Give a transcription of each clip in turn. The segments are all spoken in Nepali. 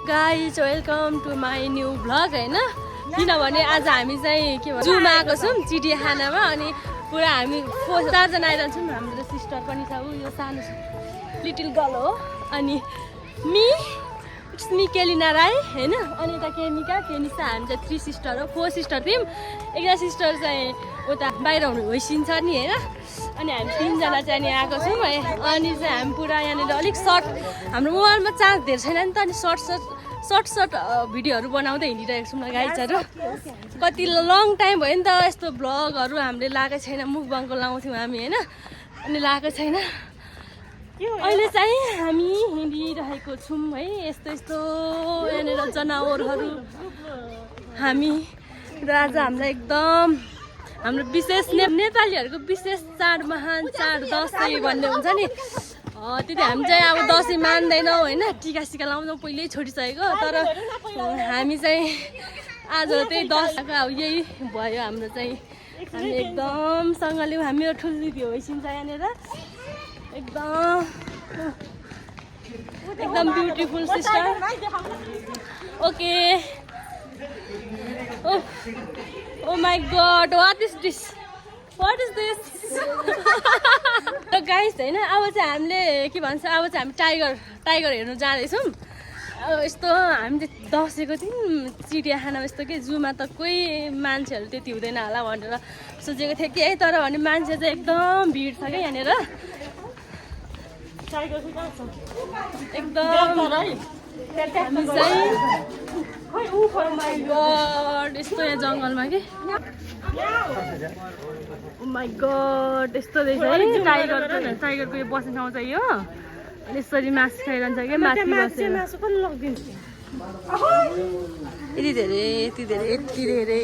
Guys welcome to my new vlog होइन किनभने आज हामी चाहिँ के भन्छ जूमा आएको छौँ चिडियाखानामा अनि पुरा हामी 4-4 जना आइरहन्छौँ हाम्रो सिस्टर पनि छ ऊ यो सानो लिटिल गर्ल हो अनि मी केलिना राई होइन अनि यता केनिसा हामी चाहिँ 3 सिस्टर हो 4 सिस्टर थियौँ एकजना सिस्टर चाहिँ उता बाहिर हुनु होइसिन्छ नि होइन अनि हामी 3 जना चाहिँ नि आएको छौँ है अनि चाहिँ हामी पुरा यहाँनिर अलिक सर्ट हाम्रो मोबाइलमा चार्ज धेरै छैन नि त अनि सर्ट भिडियोहरू बनाउँदै हिँडिरहेको छौँ गाइजहरू कति लङ टाइम भयो नि त यस्तो भ्लगहरू हामीले लगाएको छैन मुखबाङको लाउँथ्यौँ हामी होइन अनि लगाएको छैन अहिले चाहिँ हामी हिँडिरहेको छौँ है यस्तो यहाँनिर जनावरहरू हामी र आज हामीलाई एकदम हाम्रो विशेष नेपालीहरूको विशेष चाड महान चाड दसैँ भन्ने हुन्छ नि त्यति हामी चाहिँ अब दसैँ मान्दैनौँ होइन टिका सिका लाउँछौँ पहिल्यै छोडिसकेको तर हामी चाहिँ आज त्यही दसैँको अब यही भयो हाम्रो चाहिँ हामी एकदमसँगले हाम्रो ठुलो भ्यू होइसिन्छ यहाँनिर एकदम beautiful sister okay Oh my god, what is this? So guys, होइन अब चाहिँ हामीले के भन्छ अब चाहिँ हामी टाइगर हेर्नु जाँदैछौँ अब यस्तो हामी चाहिँ दसैँको दिन चिडियाखाना यस्तो के जूमा त कोही मान्छेहरू त्यति हुँदैन होला भनेर सोचेको थिएँ कि है तर भने मान्छे चाहिँ एकदम भिड छ क्या यहाँनिर यस्तो यहाँ जङ्गलमा के माई गड यस्तो रहेछ है टाइगरको यो बस्ने ठाउँ चाहिँ यो अनि यसरी मासु खाइरहन्छ क्या माथि बसेर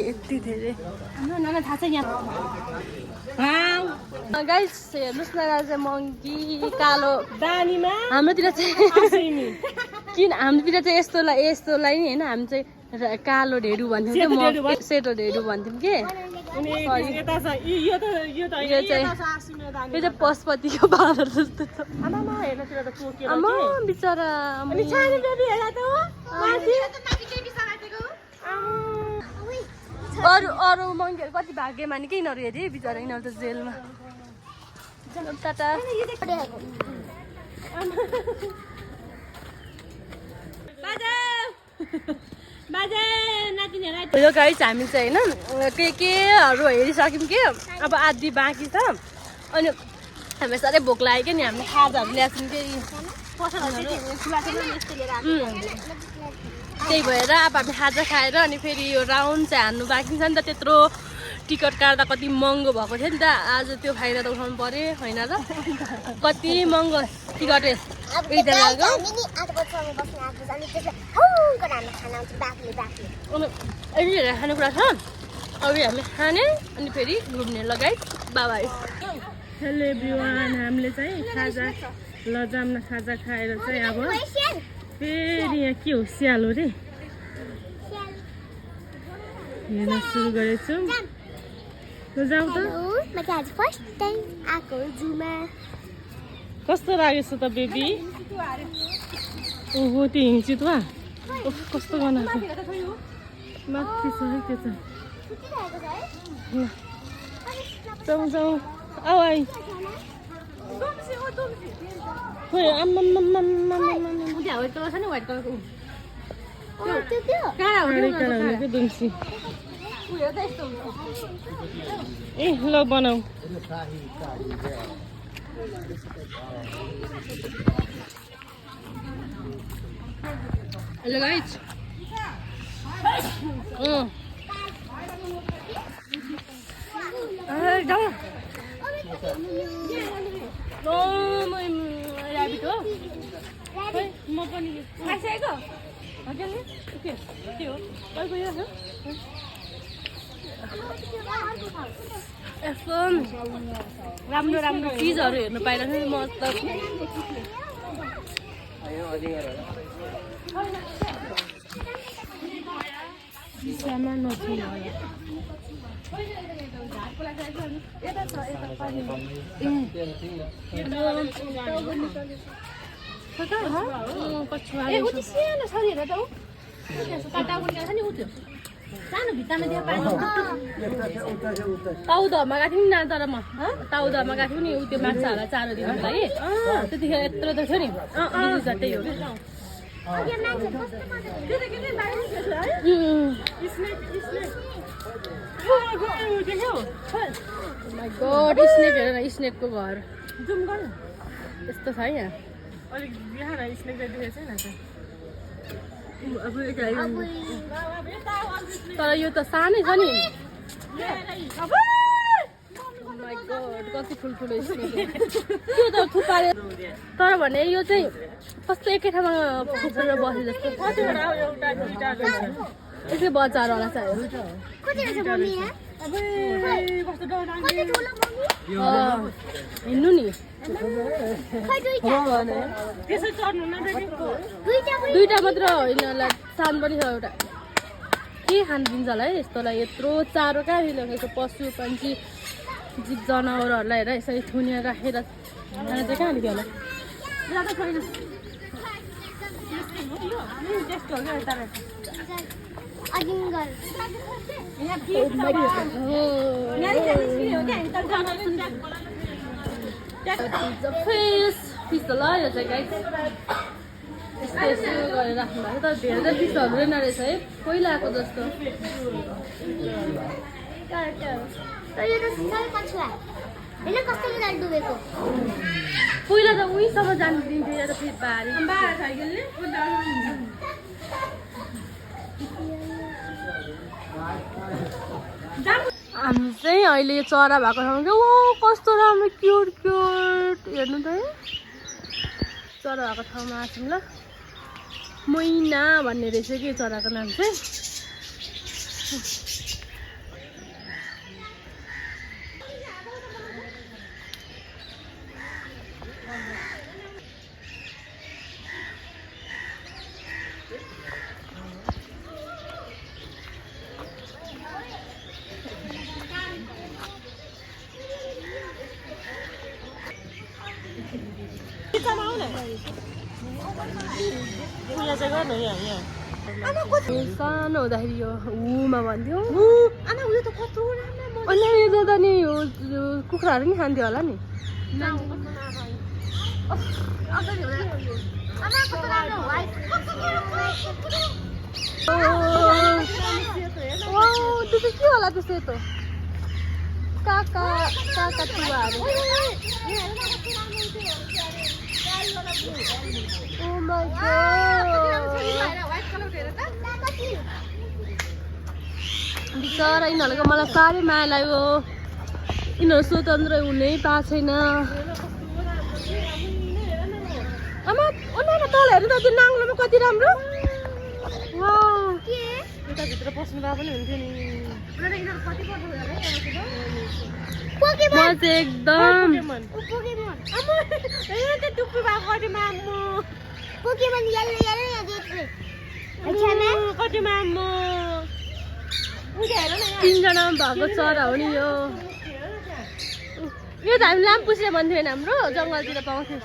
यति धेरै थाहा छ यहाँ गाइस हेर्नुहोस् न राजा मङ्की कालो दानीमा हाम्रोतिर चाहिँ किन हाम्रोतिर चाहिँ यस्तोलाई नि होइन हामी चाहिँ कालो ढेडु भन्थ्यौँ कि म सेतो ढेडु भन्थ्यौँ कि यो चाहिँ पशुपतिको बाँदर जस्तो छ आमा बिचरा अरू मङ्कीहरू कति भाग्यमानी के यिनीहरू हेरे बिचरा यिनीहरू त जेलमा टाटा यो गाडी चाहिँ हामी चाहिँ होइन केहरू हेरिसक्यौँ कि अब आधी बाँकी छ अनि हामी साह्रै भोक लाग्यो क्या नि हामीले खाजाहरू ल्याएको त्यही भएर अब हामी खाजा खाएर अनि फेरि यो राउन्ड चाहिँ हान्नु बाँकी छ नि त त्यत्रो टिकट काट्दा कति महँगो भएको थियो नि त आज त्यो फाइदा त उठाउनु पर्यो होइन र कति महँगो टिकट एकजनाको खानेकुरा छ अरू हामी खाने अनि फेरि घुम्ने लगायत बाबा हेलो एभ्रिवान हामीले चाहिँ खाजा लजाममा खाजा खाएर चाहिँ अब फेरि यहाँ के हो स्यालो रे हेर्न सुरु गरेछौँ जाउँ त आज फर्स्ट टाइम आएको जूमा कस्तो लागेछ त बेबी ओहो त्यो हिङचितुवा कस्तो बनाएको माथि छ है त्यो चाहिँ जाउँ आऊ आई ए ल बनाऊ हेलो गाइज म पनि खाइसकेको के हो यस्तो राम्रो चिजहरू हेर्नु पाइरहेको म त सामान कछुवा ए उति सानो छ नि हेर त उ काटाउनी छ नि उ त्यो सानो भित्तामा दिए पानी ताउदमा गएको थियौँ नि तर म ताउदमा गएको थियौँ नि उ त्यो माछाहरूलाई चारो दिनुको लागि त्यतिखेर यत्रो त थियो नि दिदी झट्टै हो माइ गड स्नेक हेर न स्नेकको घर जुम गर यस्तो छ यहाँ अलिक बिहान स्नेक देखेको छैन तर यो त सानै छ नि माइ गड कति ठुल्ठुलो स्नेक त्यो त थुपारे तर भने यो चाहिँ कस्तो एकै ठाउँमा थुपेर बसे जस्तो कतिवटा एउटा दुईटा यसै बजार होला चाहिँ हिँड्नु नि त्यसै चढ्नु न दुईटा मात्र होइन होला सान पनि छ एउटा के खान दिन्छ होला है यस्तोलाई यत्रो चारो कहाँ दिएको पशु पन्छी जीव जनावरहरूलाई हेर यसरी थुनेर राखेर खाना चाहिँ कहाँ दियो होला ज्यादा छैन त्यस्तो हो क्या फिस त ल यो चाहिँ गाइस यस्तो यस्तो गरेर राख्नु भएको तर धेरै त फिसहरू रहेन रहेछ है पहिलाको जस्तो पहिला त उहीँसम्म जानु दिन्थ्यो या त फेरि बारी हामी चाहिँ अहिले यो चरा भएको ठाउँमा चाहिँ ओ कस्तो राम्रो क्युट क्युट हेर्नु त है चरा भएको ठाउँमा आछौँ ल मैना भन्ने रहेछ कि चराको नाम चाहिँ सानो हुँदाखेरि यो ऊमा भन्थ्यो अनि यो त नि यो कुखुराहरू नि खान्थ्यो होला नि त्यो चाहिँ के होला त्यसो त काका काकातुवाहरू Oh my god. बिचरा यिनीहरूको मलाई साह्रै माया लाग्यो यिनीहरू स्वतन्त्र हुनै पाएको छैन आमा उनीहरू तल हेर्नु त त्यो नाङ्लोमा कति राम्रो भित्र पस्नु भए पनि हुन्थ्यो नि म चाहिँ एकदम तीनजना भएको चरा हो नि यो त हामी लामपुसे भन्थ्यो होइन हाम्रो जङ्गलतिर पाउँथ्यो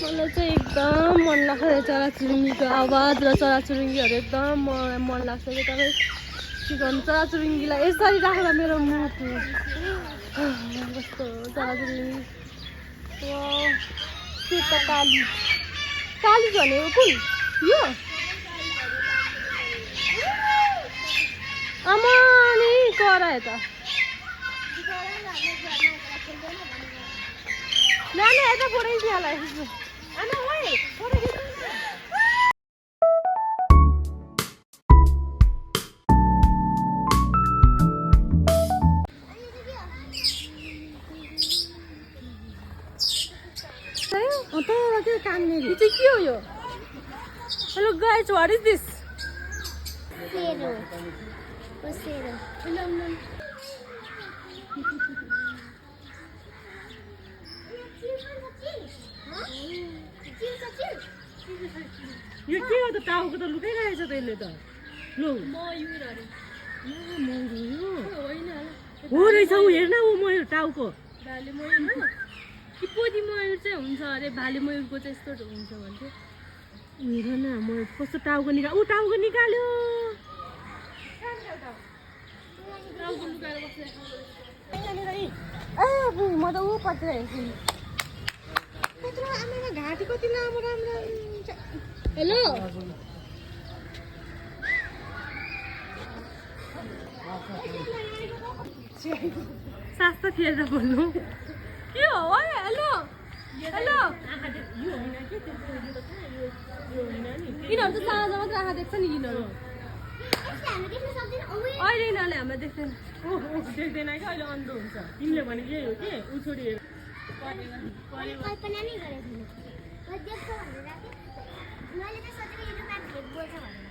मलाई चाहिँ एकदम मन लाग्छ चराचुरुङ्गीको आवाज र चराचुरुङ्गीहरू एकदम मन लाग्छ कि तपाईँ के गर्नु चराचुरुङ्गीलाई यसरी राख्दा मेरो मुटु कस्तो चराचुरुङ्गी सेतो काली काली भनेको कुन यो आमा नि करायो त नानी यता फोटो खिच्नलाई आमा ओइ फोटो खिच्नु Hello guys, what is this? यो के हो त टाउको त लुकाइरहेछ त यसले त लु मयुरहरू होइन हो रहेछ ऊ हेर्न ऊ मयूर टाउको भाले मयुर हो कि पोथी मयुर चाहिँ हुन्छ अरे भाले मयुरको चाहिँ यस्तो हुन्छ भन्थ्यो हेर न मयूर कस्तो टाउको निकाल्यो ऊ टाउको निकाल्यो टाउको लुकाएर बस्छ म त ऊ पत्र हेर्छु आमामा घाँटी कति लामो राम्रो हेलो सास त फेरेर बोल्नु के हो ओए हेलो हेलो यिनीहरू त साँझ मात्र आँखा देख्छ नि यिनीहरू अहिले यिनीहरूले हामीलाई देख्दैन देख्दैन कि अहिले अन्धो हुन्छ तिमीले भने यही हो कि ऊ छोडी कल्पना नै गरेको थिएन देख्छ भनेर मैले त सोचेको यो मान्छे बोल्छ भनेर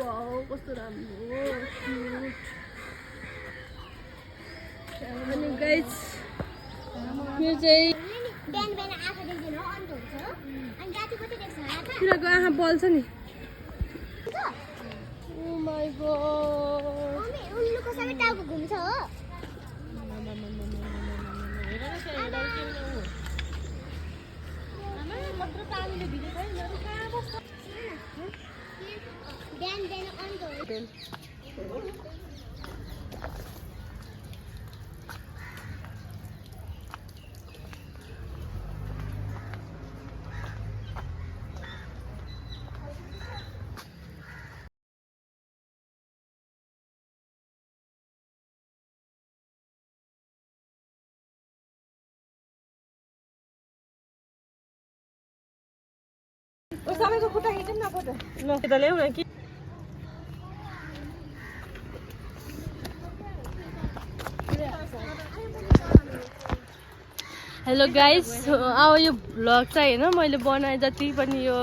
वाउ कस्तो राम्रो अनि गाइस यो चाहिँ बिहान बिहान आँखा देख्दैन हो अन्त हुन्छ हो अनि राति कति देख्छ आँखा तिनीहरूको आँखा बल्छ नि हुन्छ ओ माई गॉड मम्मी उल्लुको सबै टाउको घुम्छ हो बिहान बिहान अन्त हुन्छ सबैको खुट्टा खिचौँ न फोटो ल त ल्याउ न कि हेलो गाइस अब यो भ्लग चाहिँ होइन मैले बनाएँ जति पनि यो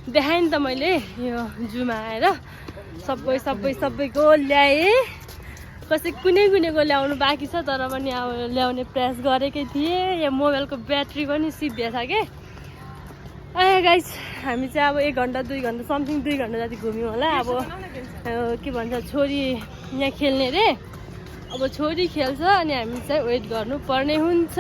देखाएँ नि त मैले यो जूमा आएर सबैको ल्याएँ कसै कुनैको ल्याउनु बाँकी छ तर पनि अब ल्याउने प्रयास गरेकै थिएँ यहाँ मोबाइलको ब्याट्री पनि सिद्धिएछ क्या गाइस हामी चाहिँ अब 1 घन्टा 2 घन्टा समथिङ 2 घन्टा जति घुम्यौँ होला अब के भन्छ छोरी यहाँ खेल्ने रे अब छोरी खेल्छ अनि हामी चाहिँ वेट गर्नुपर्ने हुन्छ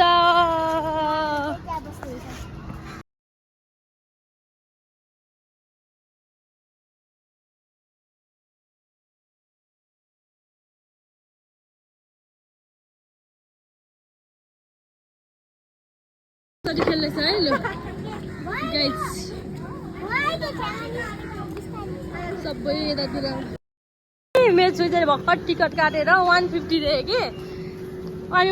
खेल्दैछ है ल गाइस सबै यतातिर मेरो छोरीले भर्खर टिकट काटेर 150 दिए कि अनि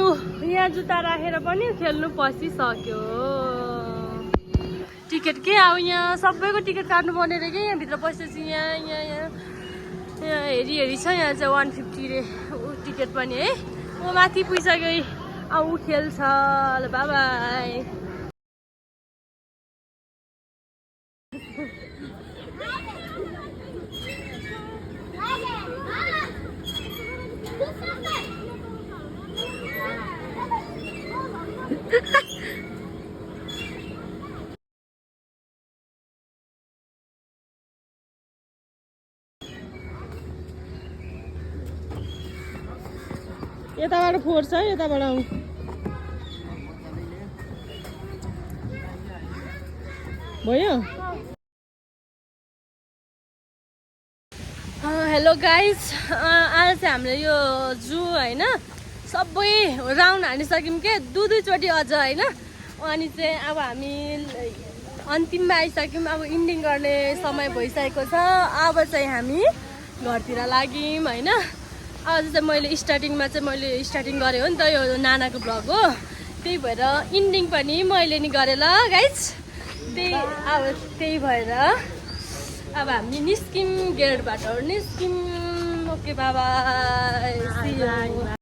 यहाँ जुत्ता राखेर पनि खेल्नु पसिसक्यो टिकट के अब यहाँ सबैको टिकट काट्नु पर्ने रे कि यहाँभित्र पसेपछि यहाँ हेरी छ यहाँ चाहिँ 150 रे टिकट पनि है ऊ माथि पुगिसक्यो अब ऊ खेल्छ ल बाई यताबाट फोर्छ है यताबाट भयो हेलो गाइज आज चाहिँ हामीले यो जू होइन सबै राउन्ड हानिसक्यौँ के दुईचोटि अझ होइन अनि चाहिँ अब हामी अन्तिममा आइसक्यौँ अब इन्डिङ गर्ने समय भइसकेको छ अब चाहिँ हामी घरतिर लाग्यौँ होइन आज चाहिँ मैले स्टार्टिङ गरेँ हो नि त यो नानाको भ्लग हो त्यही भएर इन्डिङ पनि मैले नि गरेँ ल गाइज त्यही भएर अब हामी निस्क्यौँ गेटबाट निस्क्यौँ ओके बाबा